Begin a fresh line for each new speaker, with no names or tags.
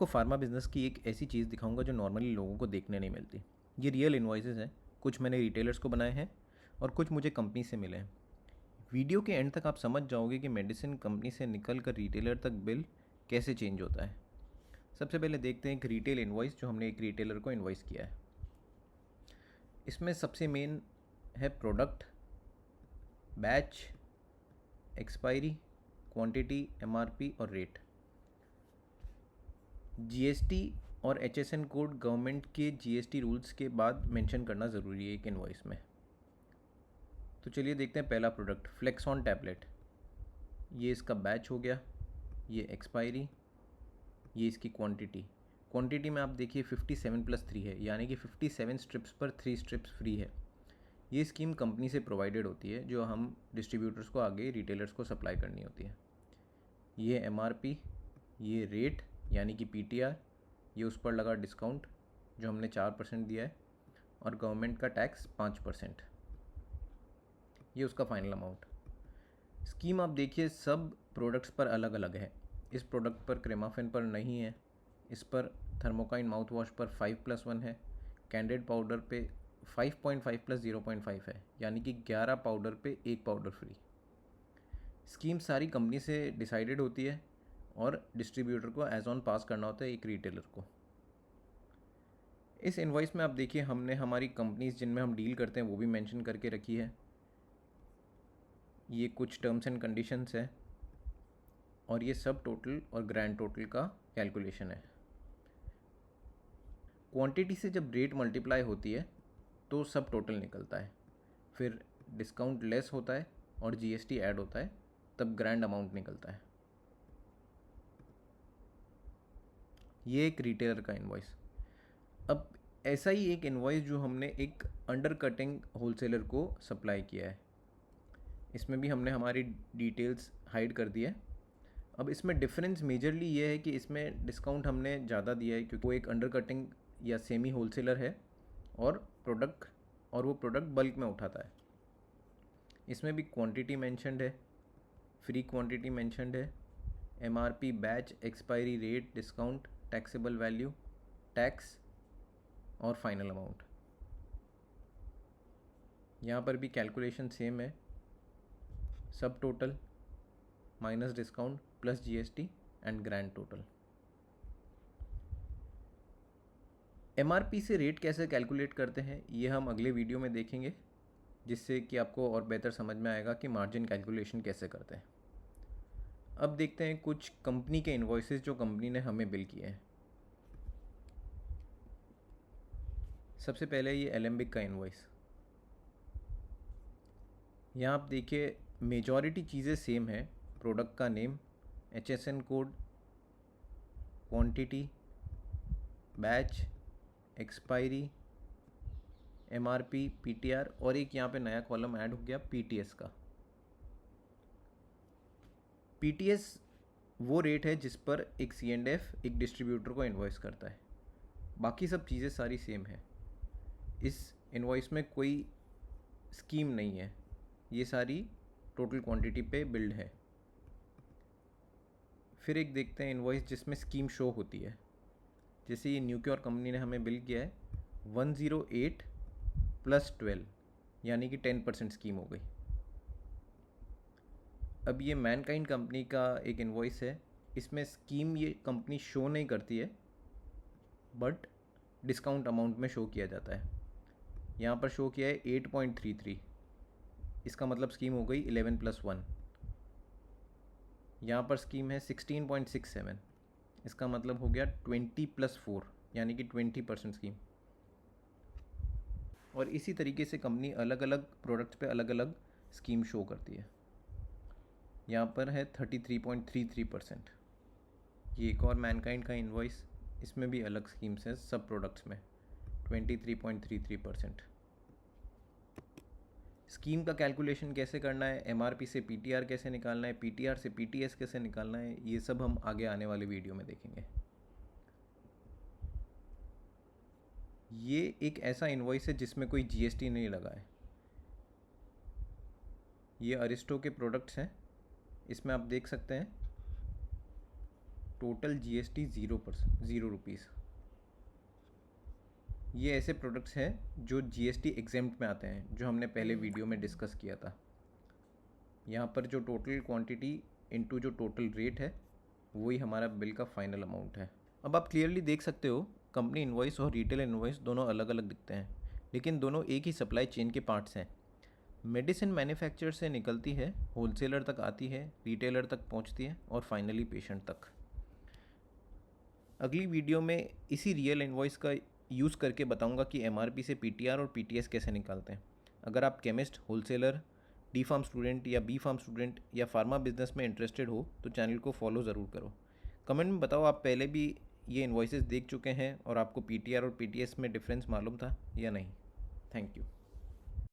आपको pharma business की एक ऐसी चीज़ दिखाऊंगा जो नॉर्मली लोगों को देखने नहीं मिलती। ये रियल इन्वॉइसेस हैं, कुछ मैंने रिटेलर्स को बनाए हैं और कुछ मुझे कंपनी से मिले हैं। वीडियो के एंड तक आप समझ जाओगे कि मेडिसिन कंपनी से निकल कर रिटेलर तक बिल कैसे चेंज होता है। सबसे पहले देखते हैं एक रिटेल इन्वॉइस जो हमने एक रिटेलर को इन्वॉइस किया है। इसमें सबसे मेन है product, batch, expiry, quantity, MRP और रेट। जीएसटी और एचएसएन कोड गवर्नमेंट के जीएसटी रूल्स के बाद मेंशन करना ज़रूरी है एक इनवॉइस में। तो चलिए देखते हैं पहला प्रोडक्ट, फ्लेक्सॉन टैबलेट। ये इसका बैच हो गया, ये एक्सपायरी, ये इसकी क्वांटिटी में आप देखिए 57+3 है, यानी कि 57 स्ट्रिप्स पर 3 स्ट्रिप्स फ्री है। ये स्कीम कंपनी से प्रोवाइडेड होती है जो हम डिस्ट्रीब्यूटर्स को आगे रिटेलर्स को सप्लाई करनी होती है। ये एमआरपी, ये रेट यानी कि पीटीआर, ये उस पर लगा डिस्काउंट जो हमने 4% दिया है, और गवर्नमेंट का टैक्स 5%। ये उसका फाइनल अमाउंट। स्कीम आप देखिए सब प्रोडक्ट्स पर अलग अलग है। इस प्रोडक्ट पर क्रेमाफेन पर नहीं है, इस पर थर्मोकाइन माउथ वॉश पर 5+1 है, कैंडिड पाउडर पे 5.5+0.5 है, यानी कि 11 पाउडर पे 1 पाउडर फ्री। स्कीम सारी कंपनी से डिसाइडेड होती है और डिस्ट्रीब्यूटर को एज ऑन पास करना होता है एक रिटेलर को। इस इनवॉइस में आप देखिए हमने हमारी कंपनीज जिनमें हम डील करते हैं वो भी मेंशन करके रखी है। ये कुछ टर्म्स एंड कंडीशंस है और ये सब टोटल और ग्रैंड टोटल का कैलकुलेशन है। क्वांटिटी से जब रेट मल्टीप्लाई होती है तो सब टोटल निकलता है, फिर डिस्काउंट लेस होता है और जीएसटी ऐड होता है, तब ग्रैंड अमाउंट निकलता है। ये एक रिटेलर का इनवॉइस। अब ऐसा ही एक इनवॉइस जो हमने एक अंडर कटिंग होलसेलर को सप्लाई किया है, इसमें भी हमने हमारी डिटेल्स हाइड कर दी है। अब इसमें डिफरेंस मेजरली ये है कि इसमें डिस्काउंट हमने ज़्यादा दिया है क्योंकि वो एक अंडर कटिंग या सेमी होलसेलर है और वो प्रोडक्ट बल्क में उठाता है। इसमें भी क्वांटिटी मेंशन्ड है, फ्री क्वांटिटी मेंशन्ड है, MRP, batch, expiry, rate, discount, taxable value, tax और फाइनल अमाउंट। यहाँ पर भी कैलकुलेशन सेम है, सब total minus discount plus GST and grand total. MRP से रेट कैसे कैलकुलेट करते हैं ये हम अगले वीडियो में देखेंगे, जिससे कि आपको और बेहतर समझ में आएगा कि मार्जिन कैलकुलेशन कैसे करते हैं। अब देखते हैं कुछ कंपनी के इन्वॉइसेस जो कंपनी ने हमें बिल किए हैं। सबसे पहले ये एलेम्बिक का इन्वॉइस। यहाँ आप देखिए मेजॉरिटी चीज़ें सेम है, प्रोडक्ट का name, HSN code, quantity, batch, expiry, MRP, PTR और एक यहाँ पे नया कॉलम ऐड हो गया पीटीएस का। पीटीएस वो रेट है जिस पर एक C&F एक डिस्ट्रीब्यूटर को इन्वॉइस करता है। बाकी सब चीज़ें सारी सेम है। इस इन्वॉइस में कोई स्कीम नहीं है, ये सारी टोटल क्वांटिटी पे बिल्ड है। फिर एक देखते हैं इन्वॉइस जिसमें स्कीम शो होती है। जैसे ये न्यूक्योर कंपनी ने हमें बिल किया है 108+12, यानी कि 10% स्कीम हो गई। अब ये मैनकाइंड कंपनी का एक इन्वॉइस है, इसमें स्कीम ये कंपनी शो नहीं करती है बट डिस्काउंट अमाउंट में शो किया जाता है। यहाँ पर शो किया है 8.33, इसका मतलब स्कीम हो गई 11+1। यहाँ पर स्कीम है 16.67, इसका मतलब हो गया 20+4, यानी कि 20% स्कीम। और इसी तरीके से कंपनी अलग अलग प्रोडक्ट्स पे अलग अलग स्कीम शो करती है। यहाँ पर है 33.33%। ये एक और मैनकाइंड का इन्वॉइस, इसमें भी अलग स्कीम्स हैं सब प्रोडक्ट्स में, 23.33%। स्कीम का कैलकुलेशन कैसे करना है, एमआरपी से पीटीआर कैसे निकालना है, पीटीआर से पीटीएस कैसे निकालना है, ये सब हम आगे आने वाले वीडियो में देखेंगे। ये एक ऐसा इन्वॉइस है जिसमें कोई जीएसटी नहीं लगा है। ये अरिस्टो के प्रोडक्ट्स हैं, इसमें आप देख सकते हैं टोटल GST 0%, 0 रुपीज़। ये ऐसे प्रोडक्ट्स हैं जो GST एग्जेम्प्ट में आते हैं, जो हमने पहले वीडियो में डिस्कस किया था। यहाँ पर जो टोटल क्वांटिटी इनटू जो टोटल रेट है, वही हमारा बिल का फाइनल अमाउंट है। अब आप क्लियरली देख सकते हो कंपनी इनवॉइस और रिटेल इनवॉइस दोनों अलग अलग दिखते हैं, लेकिन दोनों एक ही सप्लाई चेन के पार्ट्स हैं। मेडिसिन मैन्युफैक्चरर से निकलती है, होलसेलर तक आती है, रिटेलर तक पहुंचती है और फाइनली पेशेंट तक। अगली वीडियो में इसी रियल इनवॉइस का यूज़ करके बताऊंगा कि MRP से PTR और PTS कैसे निकालते हैं। अगर आप chemist, wholesaler, D pharm student या B फार्म स्टूडेंट या फार्मा बिजनेस में इंटरेस्टेड हो तो चैनल को फॉलो ज़रूर करो। कमेंट में बताओ आप पहले भी ये इनवॉइसेस देख चुके हैं और आपको PTR और PTS में डिफरेंस मालूम था या नहीं। Thank you.